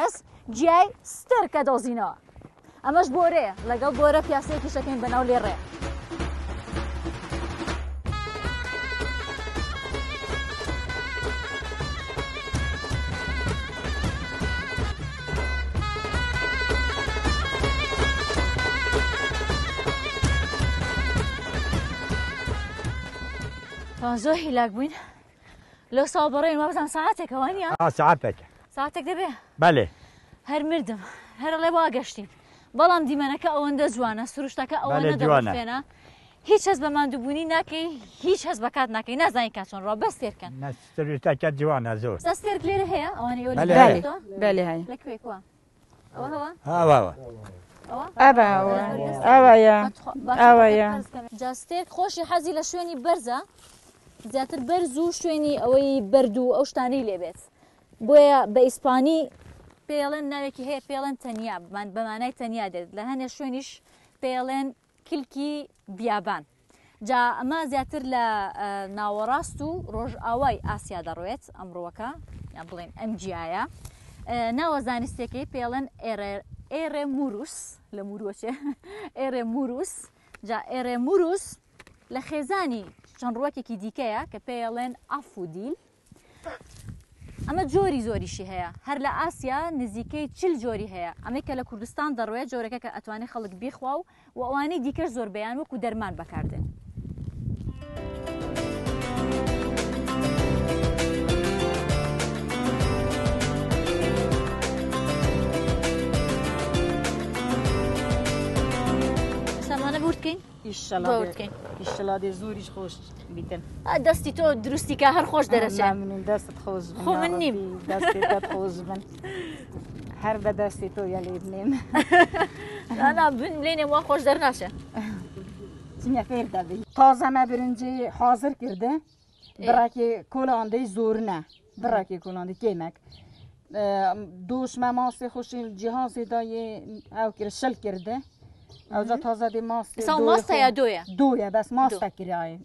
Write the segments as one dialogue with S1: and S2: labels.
S1: کەس جیای ستر کە دۆزینەوە ئەمەش بۆرەیە لەگەڵ بۆرە پیاسەیەکی شەکەین بەناو لێڕێ زۆر هیلاک بووین لەو ساڵ بەڕێین وابزان ساعتێکەوە نیە ساعتێک دەبێ
S2: بەێ
S1: هەر مردم هەر لێ واگەشتین بەڵام دیمەنەکە ئەوەندە جوانە سروشتەکە ئەوەندە دەوانێنە هیچ هەست بە ماندووبوونی ناکەی هیچ هەست بەکات ناکەی نازانی کا چۆن ڕۆ بەس تێرکەن
S2: سروشتەکە جوانە زۆر
S1: دەستێرک لێرە هەیە ئەوانەیە
S3: بەێ هەیە
S1: لەکوێ کووە
S3: ئەوەیە
S1: جاستێک خۆشی حەزی لە شوێنی بەرزە زیاتر بەرز و شوێنی ئەوەی بەرد و ئەو شتانەی لێبێت بۆیە بە ئیسپانی پێڵێن ناوێکی هەیە پێڵێن تەنیا بەمانای تەنیا دێت لە هەنێ شوێنیش پێڵێن کلکی بیابان جا ئەمە زیاتر لە ناوەڕاست و ڕۆژئاوای ئاسیا دەڕوێت ئەمڕۆوەکە یان بڵێن ئەم جیایە ناوە زانستێکی پێڵێن ئێرێ موروس لە موروچێ ئێرێ موروس جا ئێرێ موروس لە خێزانی چەند ڕووەکێکی دیکەیە کە پێڵێن ئافودیل ئەمە جۆری زۆریشی هەیە هەر لە ئاسیا نزیکەی 40 جۆری هەیە ئەمەی کە لە کوردستان دەڕوێت جۆرەکە کە ئەتوانێت خەڵک بیخوا و ئەوانەی دیکەش زۆر بەیان وەکو دەرمان بەکاردێن بورتکەین
S3: ئیشەڵادێ زۆریش خۆش بیتن
S1: دەستی تۆ دروستیکە هەر خۆش دەرەچێت
S3: دەستت خۆش
S1: خۆ من نیم
S3: دەستێت خۆش بن هەر بە دەستی تۆ یا لێ بنێم
S1: لێنێ وا خۆش دەرناچێ
S3: چنە فێر دەبی تازەمە برنجی حاضر کرده بڕاکی کۆلاندەی زۆرنە بڕاکی کۆلاندی کێمەک دوشمە ماسی خۆشی جیهازی دایێ ئەو کرد شەل کرده ئەوجا تازە دی
S1: ماستە یا دۆیە
S3: دوویە بەس ماستە کراایە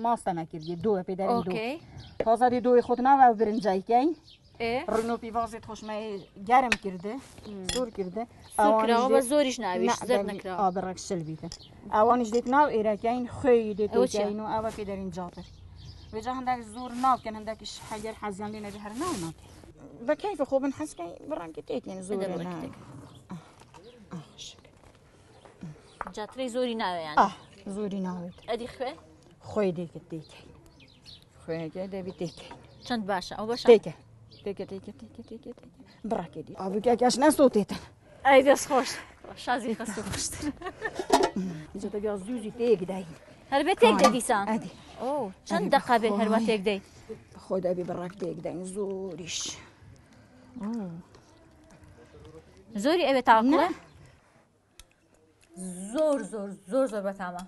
S3: ماستە نەکردی دووە پێدەری دو تازە دی دوی خۆت ناوە ئەو برنجایکەین ڕنۆ پیڤازێت خۆشمەی گەرم کرده زۆر کرده
S1: ئەوە زۆریش ناویش زەر نەکراوە
S3: ئابڕک شل بیتە ئەوانیش دێت ناو ئێرەکەین خوێی دێتین و ئەوە پێدەرین جاتر وێجا هەندێک زۆر ناوکەن هەندێکیش حەگەر حەزیان لێ نەبێ هەر ناو ناکەین بە کەیفە خۆ بن حەزکەی بڕانکە تێکێن زۆر
S1: جاترەی زۆری ناوێیان
S3: زۆری ناوێت
S1: ئەدی خوێ
S3: خۆی دێکت تێکەین خوێەکە دەبی تێکەین
S1: چەند باشە ئەو بەش
S3: تێکە بڕاکێتی ئابووکەکەش نەسۆتێتن
S1: ئەی دەست خۆش شازی خەست خۆشتر
S3: جەتەگە زووزی تێک داین
S1: هەربێت تێک دەدیسان ئەو چەند دەقا بێت هەروە تێک دەیت
S3: خۆ دەبی بڕاک تێک داین زۆریش
S1: زۆری ئەوێ تاڵە زۆر زۆر زۆر زۆر بەتامە